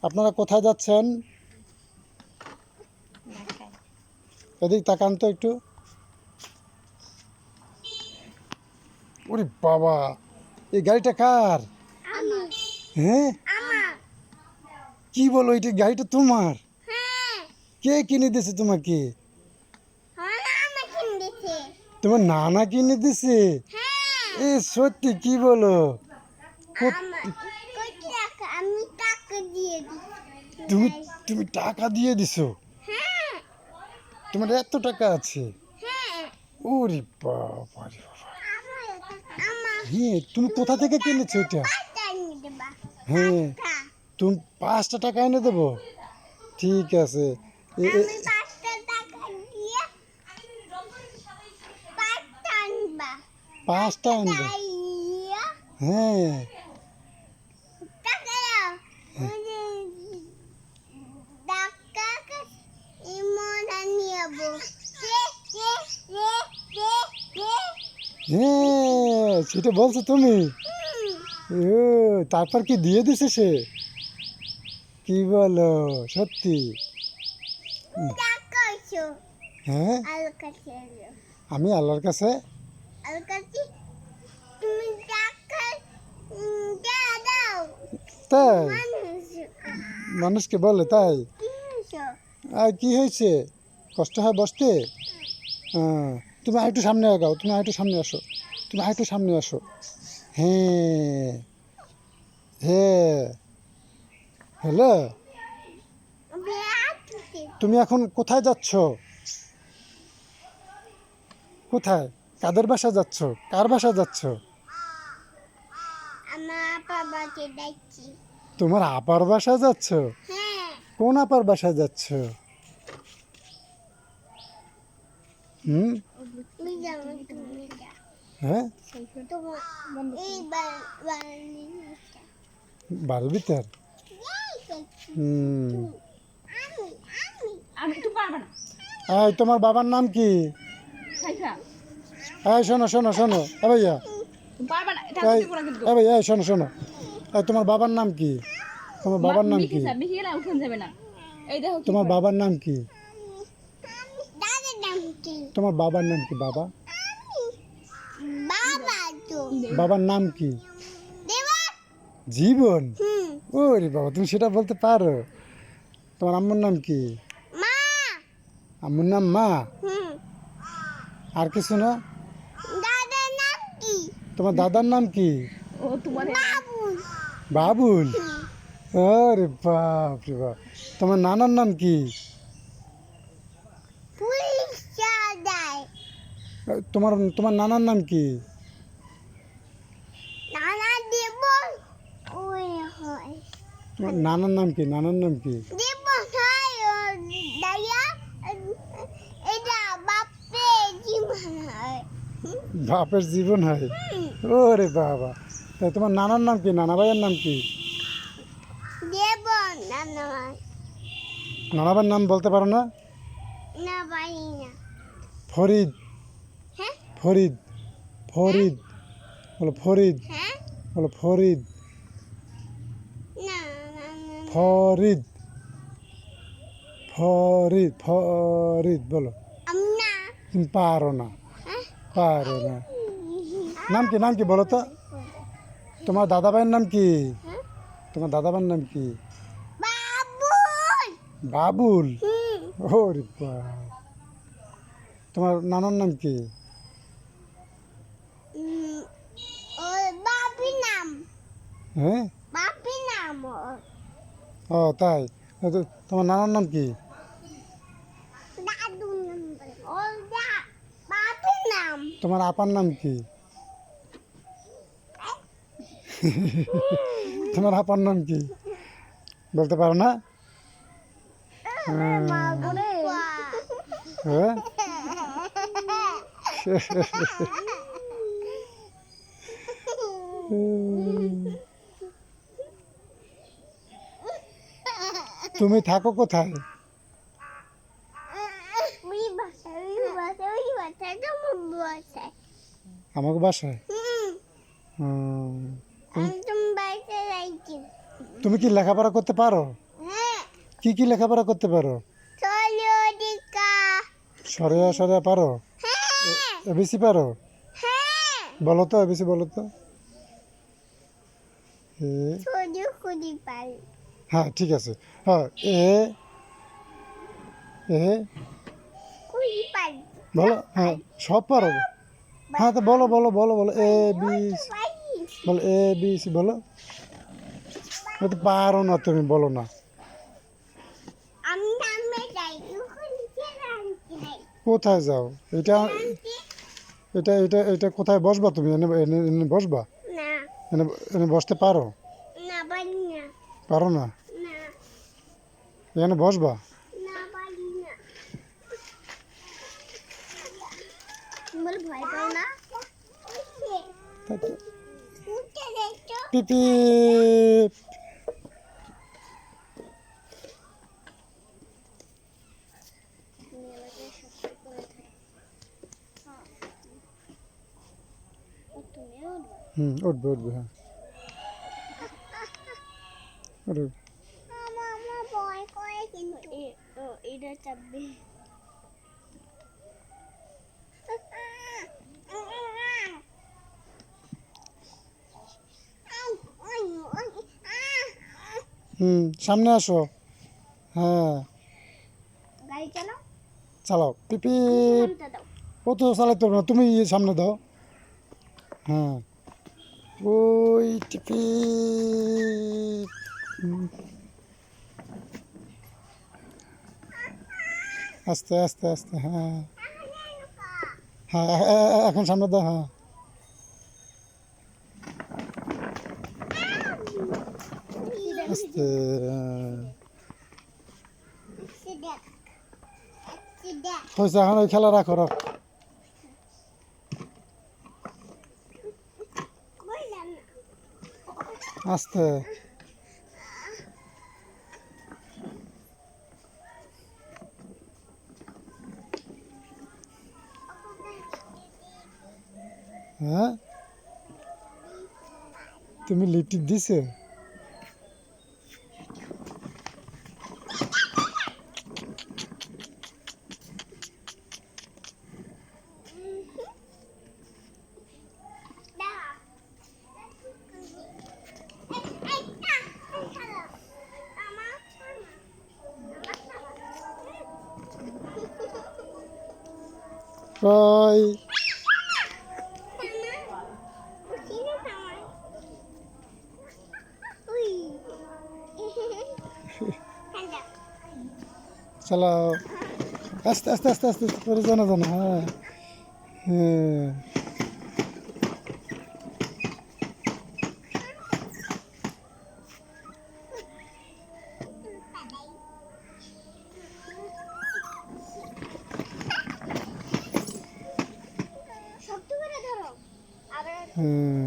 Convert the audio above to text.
আপনারা কোথায় যাচ্ছেন? এদিক তাকান তো একটু। ওরে বাবা, এই গাড়িটা কার? হ্যাঁ, কি বলো, এটা গাড়িটা তোমার? কে কিনে দিয়েছে তোমাকে? তোমার নানা কিনে দিছে? এ সত্যি, কি বলো? তুমি তুমি টাকা দিয়ে দিছো? তোমার এত টাকা আছে? ওরে বাবা রে বাবা। হ্যাঁ, তুমি কোথা থেকে কিনেছো এটা? হ্যাঁ, তুমি 5টা টাকা এনে দেবো? ঠিক আছে। এ- এ- 5টা আনবে? হ্যাঁ। হ্যাঁ, সেটা বলছো তুমি? ও, তারপর কি দিয়ে দিছে সে? কি বলো, সত্যি? হ্যাঁ, আমি আল্লাহর কাছে তাই মানুষকে বলে তাই? আর কি হয়েছে? কষ্ট হয় বসতে? তুমি আরেকটু সামনে আগাও, তুমি আরেকটু সামনে আসো, তুমি আরেকটু সামনে আসো। হ্যাঁ, হ্যাঁ, হ্যালো। তুমি এখন কোথায় যাচ্ছ? কোথায়? কাদের বাসা যাচ্ছ? কার বাসা যাচ্ছ? তোমার আপার বাসা যাচ্ছ? কোন আপার বাসা যাচ্ছ? হুম, হ্যাঁ, বাড়ির ভিতর। হুম, এই তোমার বাবার নাম কি? এই শোনো শোনো শোনো, এ ভাইয়া, ভাইয়া, এই শোনো শোনো, এই তোমার বাবার নাম কি? তোমার বাবার নাম কি? তোমার বাবার নাম কি? তোমার বাবার নাম কি? বাবা, বাবার নাম কি? জীবন? ওরে বাবা, তুমি সেটা বলতে পারো? তোমার আম্মুর নাম কি? আম্মুর নাম মা? আর কিছু না? তোমার দাদার নাম কি? বাবুল? আরে বাপ রে বাপ। তোমার নানার নাম কি? তোমার তোমার নানার নাম কি? তোমার নানার নাম কি? নানার নাম কি? বাপের জীবন হয়? ওরে বাবা, তা তোমার নানার নাম কি? নানা ভাইয়ের নাম কি? নানা ভাইয়ের নাম বলতে পারো না? ফরিদ? ফরিদ? ফরিদ বলো, ফরিদ বলো, ফরিদ, ফরিদ, ফরিদ, ফরিদ বলো। তুমি পারো না, পারো না। নাম কি? নাম কি বলো তো? তোমার দাদা ভাইয়ের নাম কি? তোমার দাদা ভাইয়ের নাম কি? বাবুল? ওরে বাবা। তোমার নানার নাম কি? হ্যাঁ, ও তাই? তোমার নানার নাম কি? তোমার আপার নাম কি? তোমার আপার নাম কি? বলতে পারো না? হ্যাঁ। তুমি থাকো কোথায়? আমাকে বাসায়? হুম, তুমি কি লেখাপড়া করতে পারো? কি কি লেখাপড়া করতে পারো? সরেয়া সরেয়া পারো? এবিসি পারো? বলো তো এবিসি বলো তো। হ্যাঁ ঠিক আছে। হ্যাঁ এ এ বলো। হ্যাঁ সব পারো। হ্যাঁ তো বলো বলো বলো বলো এ বি বলো এ বি সি বলো। তো পারো না তুমি, বলো না। কোথায় যাও? এটা এটা এটা এটা কোথায় বসবা তুমি? এনে এনে এনে বসবা? এনে এনে বসতে পারো? পারো না? এখানে বসবা? পিপি উঠবে উঠবে। হ্যাঁ উঠবে। এটা চাপবে। সামনে আসো। হ্যাঁ গাড়ি চালাও। চালাও পিপি। সামনে দাও। ও তো চালাতে পারবে না, তুমি সামনে দাও। হ্যাঁ ওই টিপি। আস্তে আস্তে আস্তে। হ্যাঁ হ্যাঁ এখন সামনে দাও। হ্যাঁ আস্তে। হয়েছে, এখন ওই খেলা রাখো রাখো। আস্তে। হ্যাঁ তুমি লিপটিপ দিছে? ওই চালাও আস্তে আস্তে আস্তে আস্তে করে জানা জানা। হ্যাঁ হ্যাঁ শক্ত করে ধরো আবার। হ্যাঁ